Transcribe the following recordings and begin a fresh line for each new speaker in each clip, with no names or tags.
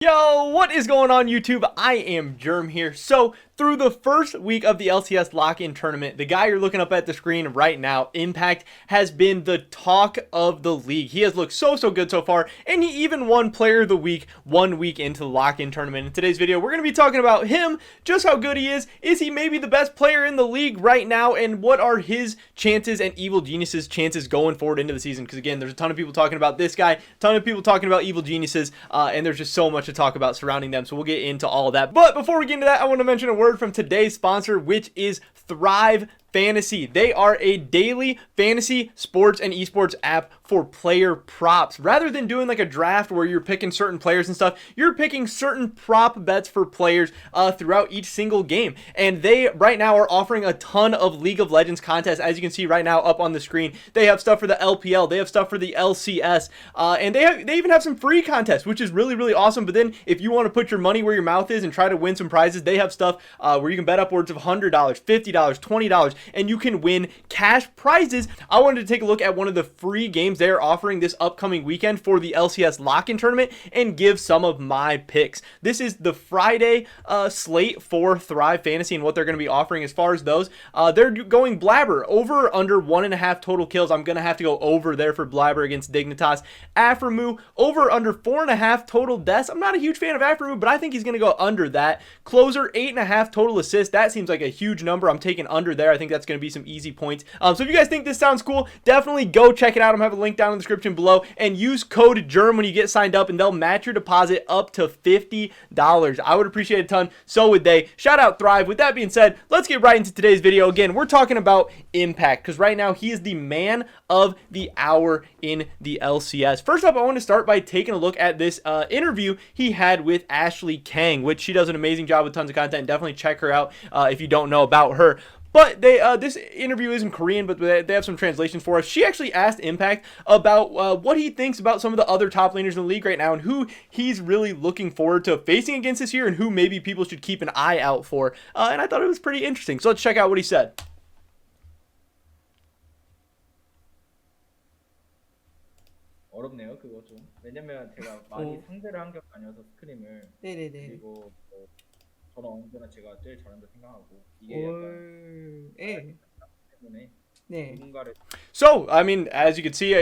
Yo, what is going on YouTube? I am Germ here. So, through the first week of the LCS lock-in tournament, the guy you're looking up at the screen right now, Impact, has been the talk of the league. He has looked so good so far, and he even won Player of the Week 1 week into the lock-in tournament. In today's video, we're going to be talking about him, just how good he is he maybe the best player in the league right now, and what are his chances and Evil Genius's chances going forward into the season? Because again, there's a ton of people talking about this guy, a ton of people talking about Evil Geniuses, and there's just so much to talk about surrounding them, so we'll get into all of that. But before we get into that, I want to mention a word from today's sponsor, which is Thrive Fantasy. They are a daily fantasy sports and esports app for player props. Rather than doing like a draft where you're picking certain players and stuff, you're picking certain prop bets for players throughout each single game. And they right now are offering a ton of League of Legends contests, as you can see right now up on the screen. They have stuff for the LPL, they have stuff for the LCS, and they even have some free contests, which is really awesome. But then if you want to put your money where your mouth is and try to win some prizes, they have stuff where you can bet upwards of $100, $50, $20, and you can win cash prizes. I wanted to take a look at one of the free games they are offering this upcoming weekend for the LCS lock-in tournament and give some of my picks. This is the Friday slate for Thrive Fantasy and what they're going to be offering as far as those. They're going Blabber over under 1.5 total kills. I'm going to have to go over there for Blabber against Dignitas. Aphromoo over under 4.5 total deaths. I'm not a huge fan of Aphromoo, but I think he's going to go under that. Closer 8.5 total assists. That seems like a huge number. I'm taking under there. I think that's going to be some easy points. So if you guys think this sounds cool, definitely go check it out. I'm going to have a link down in the description below, and use code GERM when you get signed up, and they'll match your deposit up to $50. I would appreciate it a ton. So would they. Shout out Thrive. With that being said, let's get right into today's video. Again, we're talking about Impact, because right now he is the man of the hour in the LCS. First up, I want to start by taking a look at this interview he had with Ashley Kang, which she does an amazing job with tons of content, and definitely check her out if you don't know about her. But this interview is in Korean, but they have some translations for us. She actually asked Impact about what he thinks about some of the other top laners in the league right now, and who he's really looking forward to facing against this year, and who maybe people should keep an eye out for. And I thought it was pretty interesting. So let's check out what he said.
어렵네요, 그거 좀. 왜냐면 제가 많이 상대를 한 게 아니어서 스크림을.
네네네.
그리고 뭐 저는 언제나 제가 제일 잘한다 생각하고 이게 약간
예.
때문에
네.
누군가를.
So, I mean, as you can see,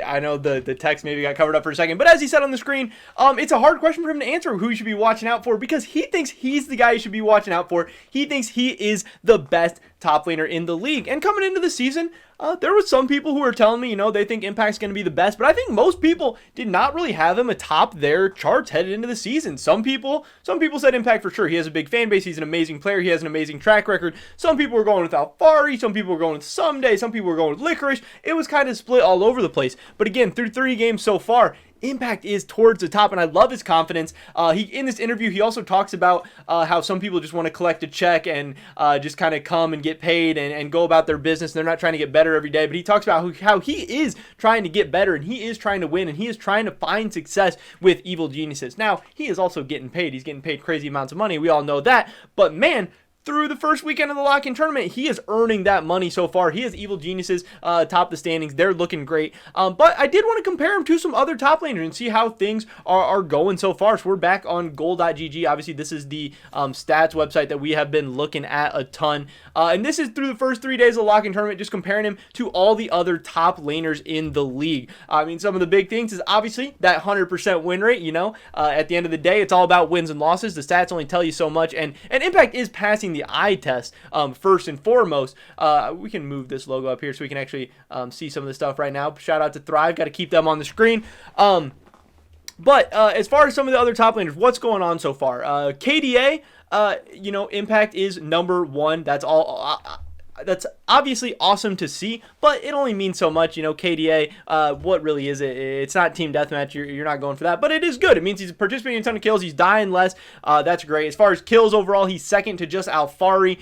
I know the text maybe got covered up for a second, but as he said on the screen, it's a hard question for him to answer who you should be watching out for, because he thinks he's the guy you should be watching out for. He thinks he is the best top laner in the league. And coming into the season, there was some people who were telling me, they think Impact's going to be the best, but I think most people did not really have him atop their charts headed into the season. Some people said Impact for sure. He has a big fan base. He's an amazing player. He has an amazing track record. Some people were going with Alfari. Some people were going with Someday. Some people were going with Licorice. It was kind of split all over the place. But again, through 3 games so far, Impact is towards the top, and I love his confidence. In this interview, he also talks about how some people just want to collect a check and just kind of come and get paid and go about their business. And they're not trying to get better every day, but he talks about how he is trying to get better, and he is trying to win, and he is trying to find success with Evil Geniuses. Now, he is also getting paid. He's getting paid crazy amounts of money. We all know that, but man, through the first weekend of the lock-in tournament, he is earning that money so far. He has Evil Geniuses top the standings. They're looking great. But I did want to compare him to some other top laners and see how things are going so far. So we're back on goal.gg. Obviously, this is the stats website that we have been looking at a ton. And this is through the first 3 days of the lock-in tournament, just comparing him to all the other top laners in the league. I mean, some of the big things is obviously that 100% win rate. At the end of the day, it's all about wins and losses. The stats only tell you so much. And Impact is passing the eye test first and foremost. We can move this logo up here so we can actually see some of the stuff right now. Shout out to Thrive. Got to keep them on the screen. But as far as some of the other top laners, what's going on so far? KDA, Impact is #1. That's all. That's obviously awesome to see, but it only means so much. KDA, what really is it? It's not team deathmatch. You're not going for that, but it is good. It means he's participating in a ton of kills. He's dying less. That's great. As far as kills overall, he's second to just Alfari.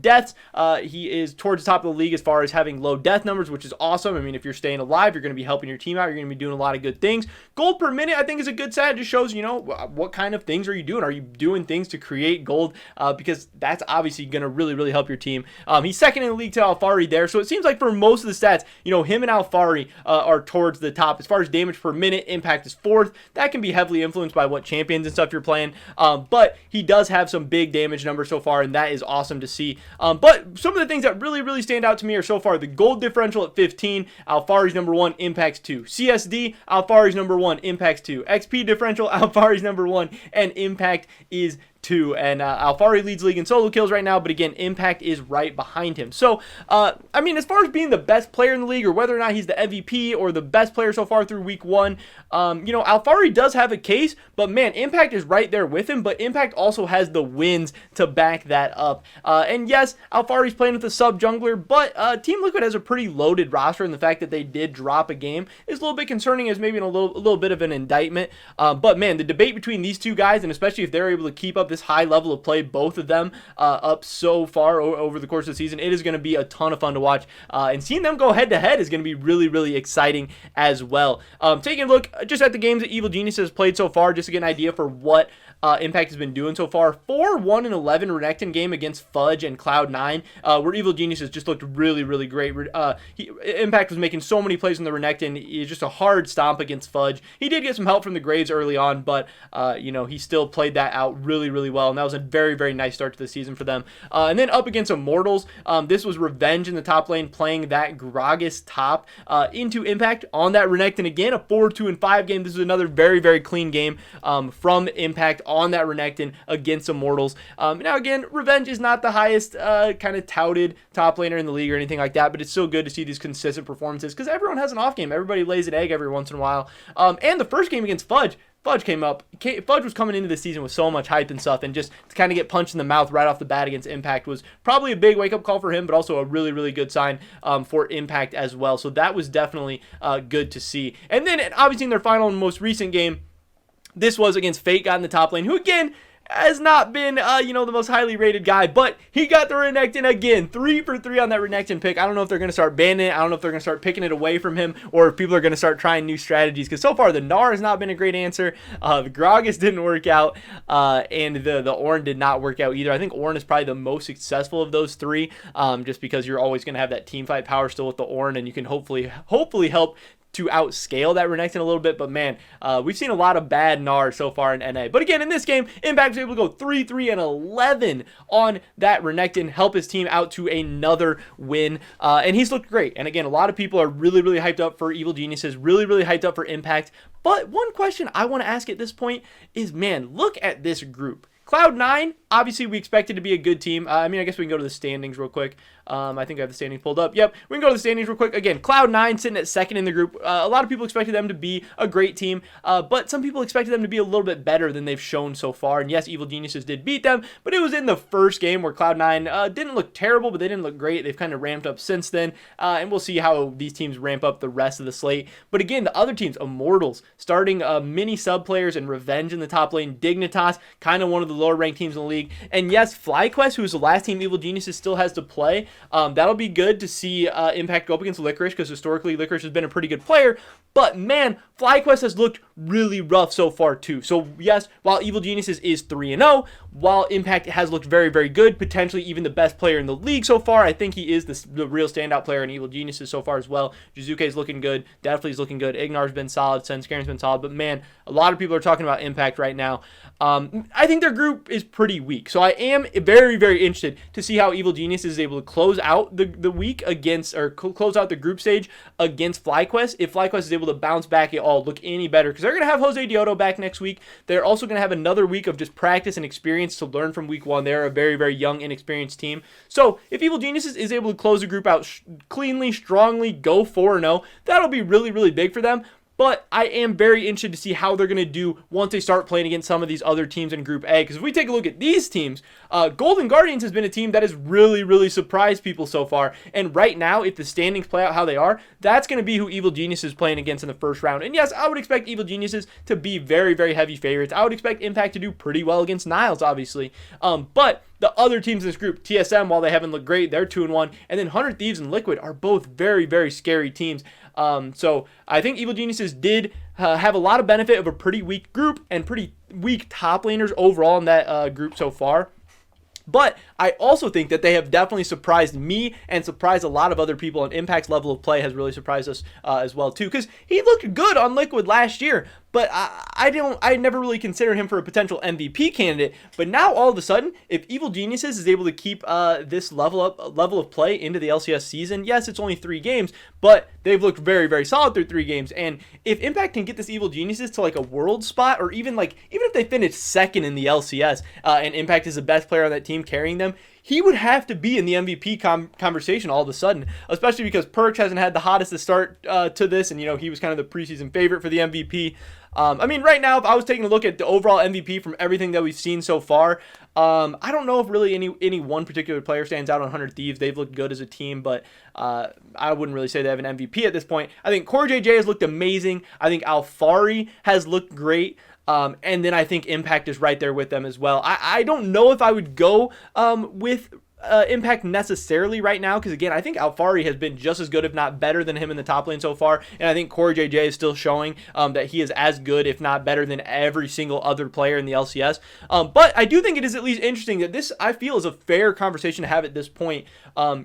Deaths, he is towards the top of the league as far as having low death numbers, which is awesome. I mean, if you're staying alive, you're going to be helping your team out. You're going to be doing a lot of good things. Gold per minute, I think, is a good stat. It just shows, what kind of things are you doing? Are you doing things to create gold? Because that's obviously going to really help your team. He's second in the league to Alfari there. So it seems like for most of the stats, him and Alfari are towards the top. As far as damage per minute, Impact is 4th. That can be heavily influenced by what champions and stuff you're playing. But he does have some big damage numbers so far, and that is awesome to see. But some of the things that really stand out to me are so far the gold differential at 15. Alfari's number 1, Impact's 2. CSD, Alfari's number 1, Impact's 2. XP differential, Alfari's number 1, and Impact is 2. And Alfari leads league in solo kills right now, but again, Impact is right behind him. So, as far as being the best player in the league, or whether or not he's the MVP or the best player so far through week 1, Alfari does have a case, but man, Impact is right there with him, but Impact also has the wins to back that up. And yes, Alfari's playing with a sub jungler, but Team Liquid has a pretty loaded roster, and the fact that they did drop a game is a little bit concerning, as maybe a little bit of an indictment. But man, the debate between these two guys, and especially if they're able to keep up this high level of play, both of them up so far over the course of the season, it is going to be a ton of fun to watch, and seeing them go head to head is going to be really exciting as well. Taking a look just at the games that Evil Genius has played so far, just to get an idea for what Impact has been doing so far. 4-1-11 Renekton game against Fudge and Cloud9, where Evil Genius has just looked really great. Impact was making so many plays in the Renekton. It's just a hard stomp against Fudge. He did get some help from the Graves early on, but he still played that out really well, and that was a very nice start to the season for them. And then up against Immortals, this was Revenge in the top lane, playing that Gragas top into Impact on that Renekton. Again, a 4-2-5 game. This is another very clean game from Impact on that Renekton against Immortals. Now again, Revenge is not the highest kind of touted top laner in the league or anything like that, but it's still good to see these consistent performances, because everyone has an off game. Everybody lays an egg every once in a while. And the first game against Fudge came up. Fudge was coming into the season with so much hype and stuff, and just to kind of get punched in the mouth right off the bat against Impact was probably a big wake-up call for him, but also a really good sign for Impact as well. So that was definitely good to see. And then obviously in their final and most recent game, this was against Fate God in the top lane, who again has not been, the most highly rated guy, but he got the Renekton again. 3 for 3 on that Renekton pick. I don't know if they're going to start banning it. I don't know if they're going to start picking it away from him, or if people are going to start trying new strategies, because so far the Gnar has not been a great answer. The Gragas didn't work out, and the Ornn did not work out either. I think Ornn is probably the most successful of those 3, just because you're always going to have that team fight power still with the Ornn, and you can hopefully help to outscale that Renekton a little bit. But man, we've seen a lot of bad Gnar so far in NA. But again, in this game, Impact was able to go 3-3-11 on that Renekton, help his team out to another win. And he's looked great. And again, a lot of people are really hyped up for Evil Geniuses, really hyped up for Impact. But one question I want to ask at this point is, man, look at this group. Cloud9, obviously we expect it to be a good team. I guess we can go to the standings real quick. I think I have the standings pulled up. Yep, we can go to the standings real quick. Again, Cloud9 sitting at 2nd in the group. A lot of people expected them to be a great team, but some people expected them to be a little bit better than they've shown so far. And yes, Evil Geniuses did beat them, but it was in the first game where Cloud9 didn't look terrible, but they didn't look great. They've kind of ramped up since then, and we'll see how these teams ramp up the rest of the slate. But again, the other teams, Immortals, starting mini sub players and Revenge in the top lane, Dignitas, kind of one of the lower ranked teams in the league. And yes, FlyQuest, who is the last team Evil Geniuses still has to play, that'll be good to see Impact go up against Licorice, because historically Licorice has been a pretty good player. But man, FlyQuest has looked really rough so far too. So yes, while Evil Geniuses is 3-0, while Impact has looked very good, potentially even the best player in the league so far, I think he is the real standout player in Evil Geniuses so far as well. Jizuke's looking good, Definitely is looking good, Ignar's been solid, Senscaring's been solid, but man, a lot of people are talking about Impact right now. I think their group is pretty weak, so I am very interested to see how Evil Geniuses is able to close out the week against, or close out the group stage against FlyQuest. If FlyQuest is able to bounce back at all, look any better, because they're going to have Jose Dioto back next week. They're also going to have another week of just practice and experience to learn from week 1. They're a very young, inexperienced team. So if Evil Geniuses is able to close the group out cleanly, strongly, go 4-0, that'll be really big for them. But I am very interested to see how they're going to do once they start playing against some of these other teams in Group A. Because if we take a look at these teams, Golden Guardians has been a team that has really surprised people so far. And right now, if the standings play out how they are, that's going to be who Evil Geniuses is playing against in the first round. And yes, I would expect Evil Geniuses to be very heavy favorites. I would expect Impact to do pretty well against Niles, obviously. But the other teams in this group, TSM, while they haven't looked great, they're 2-1. And then 100 Thieves and Liquid are both very scary teams. So I think Evil Geniuses did have a lot of benefit of a pretty weak group and pretty weak top laners overall in that group so far. But I also think that they have definitely surprised me and surprised a lot of other people, and Impact's level of play has really surprised us as well too, because he looked good on Liquid last year, but I never really considered him for a potential MVP candidate. But now all of a sudden, if Evil Geniuses is able to keep this level of play into the LCS season, yes, it's only 3 games, but they've looked very, very solid through 3 games. And if Impact can get this Evil Geniuses to like a world spot, or even if they finish second in the LCS and Impact is the best player on that team carrying them, he would have to be in the MVP conversation all of a sudden, especially because Perkz hasn't had the hottest start to this, and he was kind of the preseason favorite for the MVP. I mean, right now, if I was taking a look at the overall MVP from everything that we've seen so far, I don't know if really any one particular player stands out on 100 Thieves. They've looked good as a team, but I wouldn't really say they have an MVP at this point. I think CoreJJ has looked amazing. I think Alphari has looked great. And then I think Impact is right there with them as well. I don't know if I would go with Impact necessarily right now, because again, I think Alphari has been just as good, if not better, than him in the top lane so far, and I think CoreJJ is still showing that he is as good, if not better, than every single other player in the LCS. But I do think it is at least interesting that this, I feel, is a fair conversation to have at this point.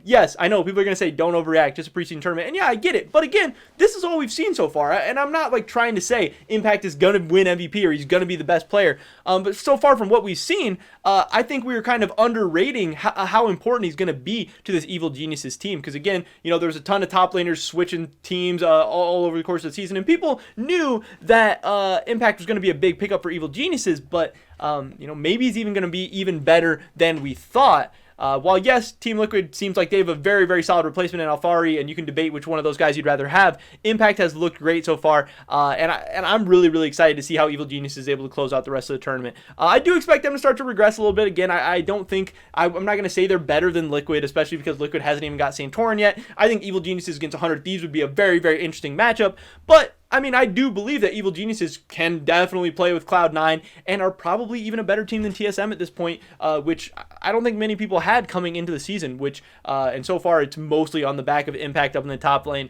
Yes, I know people are going to say don't overreact, just a preseason tournament, and yeah, I get it, but again, this is all we've seen so far, and I'm not trying to say Impact is going to win MVP or he's going to be the best player, but so far from what we've seen, I think we were kind of underrating how important he's going to be to this Evil Geniuses team, because again, there's a ton of top laners switching teams all over the course of the season, and people knew that Impact was going to be a big pickup for Evil Geniuses, but maybe he's even going to be even better than we thought. While yes, Team Liquid seems like they have a very, very solid replacement in Alphari, and you can debate which one of those guys you'd rather have, Impact has looked great so far, and I'm really, really excited to see how Evil Genius is able to close out the rest of the tournament. I do expect them to start to regress a little bit. Again, I don't think, I'm not going to say they're better than Liquid, especially because Liquid hasn't even got Santorin yet. I think Evil Geniuses against 100 Thieves would be a very, very interesting matchup, but I mean, I do believe that Evil Geniuses can definitely play with Cloud9 and are probably even a better team than TSM at this point, which I don't think many people had coming into the season, and so far it's mostly on the back of Impact up in the top lane.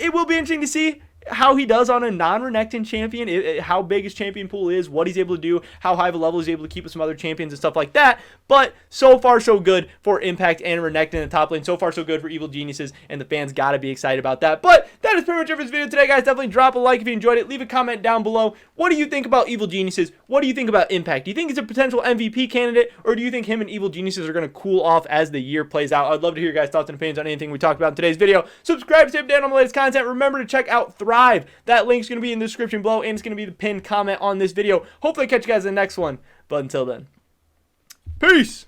It will be interesting to see how he does on a non-Renekton champion, how big his champion pool is, what he's able to do, how high of a level he's able to keep with some other champions and stuff like that. But so far so good for Impact and Renekton in the top lane. So far so good for Evil Geniuses, and the fans got to be excited about that. But that is pretty much it for this video today, guys. Definitely drop a like if you enjoyed it. Leave a comment down below. What do you think about Evil Geniuses? What do you think about Impact? Do you think he's a potential MVP candidate, or do you think him and Evil Geniuses are going to cool off as the year plays out? I'd love to hear your guys' thoughts and opinions on anything we talked about in today's video. Subscribe to stay up to date on the latest content. Remember to check out Thrive. That link's going to be in the description below, and it's going to be the pinned comment on this video. Hopefully I catch you guys in the next one. But until then, peace!